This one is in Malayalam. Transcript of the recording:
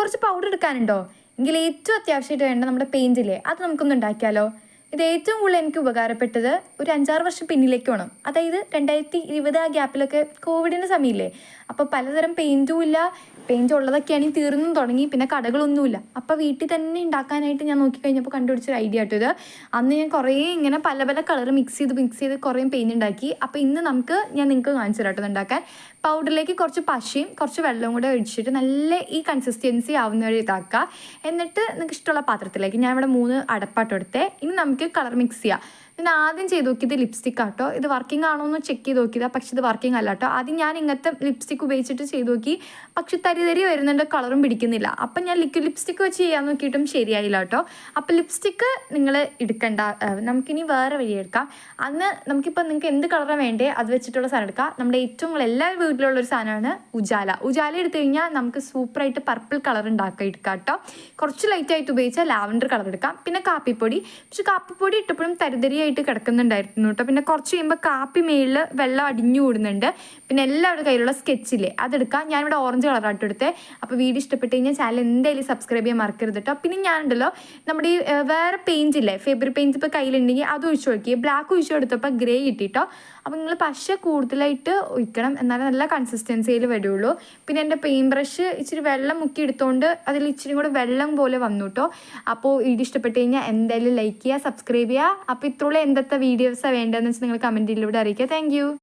കുറച്ച് പൗഡർ എടുക്കാനുണ്ടോ? എങ്കിൽ ഏറ്റവും അത്യാവശ്യമായിട്ട് വേണ്ട നമ്മുടെ പെയിൻറ്റില്ലേ, അത് നമുക്കൊന്ന് ഉണ്ടാക്കിയാലോ? ഇത് ഏറ്റവും കൂടുതൽ എനിക്ക് ഉപകാരപ്പെട്ടത് ഒരു 5-6 വർഷം പിന്നിലേക്ക് വേണം. അതായത് 2020 ആ ഗ്യാപ്പിലൊക്കെ കോവിഡിൻ്റെ സമയമില്ലേ, അപ്പോൾ പലതരം പെയിൻറ്റും ഇല്ല, പെയിൻറ്റ് ഉള്ളതൊക്കെയാണെങ്കിൽ തീർന്നും തുടങ്ങി, പിന്നെ കടകളൊന്നുമില്ല. അപ്പോൾ വീട്ടിൽ തന്നെ ഉണ്ടാക്കാനായിട്ട് ഞാൻ നോക്കിക്കഴിഞ്ഞപ്പോൾ കണ്ടുപിടിച്ചൊരു ഐഡിയ ആട്ടോ ഇത്. അന്ന് ഞാൻ കുറേ ഇങ്ങനെ പല പല കളർ മിക്സ് ചെയ്ത് കുറേ പെയിൻറ്റ് ഉണ്ടാക്കി. അപ്പോൾ ഇന്ന് ഞാൻ നിങ്ങൾക്ക് കാണിച്ചു തരാം കേട്ടോ ഉണ്ടാക്കാൻ. പൗഡറിലേക്ക് കുറച്ച് പശയും കുറച്ച് വെള്ളവും കൂടെ ഒഴിച്ചിട്ട് നല്ല ഈ കൺസിസ്റ്റൻസി ആവുന്നവരെ ഇതാക്കുക. എന്നിട്ട് നിങ്ങൾക്ക് ഇഷ്ടമുള്ള പാത്രത്തിലേക്ക്, ഞാൻ ഇവിടെ 3 അടപ്പാട്ടോ എടുത്തേ. ഇനി നമുക്ക് കളർ മിക്സ് ചെയ്യാം. ഞാൻ ആദ്യം ചെയ്ത് നോക്കിയത് ലിപ്സ്റ്റിക് ആട്ടോ. ഇത് വർക്കിംഗ് ആണോ എന്ന് ചെക്ക് ചെയ്ത് നോക്കിയതാണ്, പക്ഷെ ഇത് വർക്കിംഗ് അല്ല കേട്ടോ. ആദ്യം ഞാൻ ഇങ്ങനത്തെ ലിപ്സ്റ്റിക് ഉപയോഗിച്ചിട്ട് ചെയ്ത് നോക്കി, പക്ഷെ തരി വരുന്നുണ്ട്, കളറും പിടിക്കുന്നില്ല. അപ്പം ഞാൻ ലിക്വിഡ് ലിപ്സ്റ്റിക് വെച്ച് ചെയ്യാൻ നോക്കിയിട്ടും ശരിയായില്ല കേട്ടോ. അപ്പം ലിപ്സ്റ്റിക്ക് നിങ്ങൾ എടുക്കണ്ട, നമുക്കിനി വേറെ വഴി എടുക്കാം. അന്ന് നമുക്കിപ്പോൾ നിങ്ങൾക്ക് എന്ത് കളറാണ് വേണ്ടേ അത് വെച്ചിട്ടുള്ള സാധനം എടുക്കാം. നമ്മുടെ ഏറ്റവും എല്ലാ വീട്ടിലുള്ളൊരു സാധനമാണ് ഉജാല എടുത്തു കഴിഞ്ഞാൽ നമുക്ക് സൂപ്പറായിട്ട് പർപ്പിൾ കളർ എടുക്കാം കേട്ടോ. കുറച്ച് ലൈറ്റായിട്ട് ഉപയോഗിച്ചാൽ ലാവൻഡർ കളർ എടുക്കാം. പിന്നെ കാപ്പിപ്പൊടി, പക്ഷെ കാപ്പിപ്പൊടി ഇട്ടപ്പോഴും തരിതരിയായിട്ട് കിടക്കുന്നുണ്ടായിരുന്നു കേട്ടോ. പിന്നെ കുറച്ച് കഴിയുമ്പോൾ കാപ്പി മേളിൽ വെള്ളം അടിഞ്ഞു കൂടുന്നുണ്ട്. പിന്നെ എല്ലാവരുടെ കയ്യിലുള്ള സ്കെച്ചില്ലേ അതെടുക്കാം. ഞാനിവിടെ ഓറഞ്ച് കളറായിട്ട് എടുത്തേ. അപ്പോൾ വീഡിയോ ഇഷ്ടപ്പെട്ട് കഴിഞ്ഞാൽ ചാനൽ എന്തായാലും സബ്സ്ക്രൈബ് ചെയ്യാൻ മറക്കരുത് കേട്ടോ. പിന്നെ ഞാനുണ്ടല്ലോ നമ്മുടെ ഈ വേറെ പെയിൻറ്റ് ഇല്ലേ, ഫെബ്രിക് പെയിൻറ്റ് ഇപ്പോൾ കയ്യിലുണ്ടെങ്കിൽ അത് ഒഴിച്ചു നോക്കി. ബ്ലാക്ക് ഒഴിച്ചു കൊടുത്തപ്പോൾ ഗ്രേ കിട്ടിട്ടോ. അപ്പോൾ നിങ്ങൾ പശ കൂടുതലായിട്ട് ഒഴിക്കണം, എന്നാലേ നല്ല കൺസിസ്റ്റൻസിയിൽ വരുള്ളൂ. പിന്നെ എൻ്റെ പെയിൻറ്റ് ബ്രഷ് ഇച്ചിരി വെള്ളം മുക്കി എടുത്തുകൊണ്ട് അതിൽ ഇച്ചിരി കൂടെ വെള്ളം പോലെ വന്നു കേട്ടോ. അപ്പോൾ വീഡിയോ ഇഷ്ടപ്പെട്ട് കഴിഞ്ഞാൽ എന്തായാലും ലൈക്ക് ചെയ്യുക, സബ്സ്ക്രൈബ് ചെയ്യുക. അപ്പോൾ ഇത്രയുള്ള എന്തൊക്കെ വീഡിയോസാണ് വേണ്ടതെന്ന് വെച്ചാൽ നിങ്ങൾ കമൻറ്റിലൂടെ അറിയിക്കുക. താങ്ക്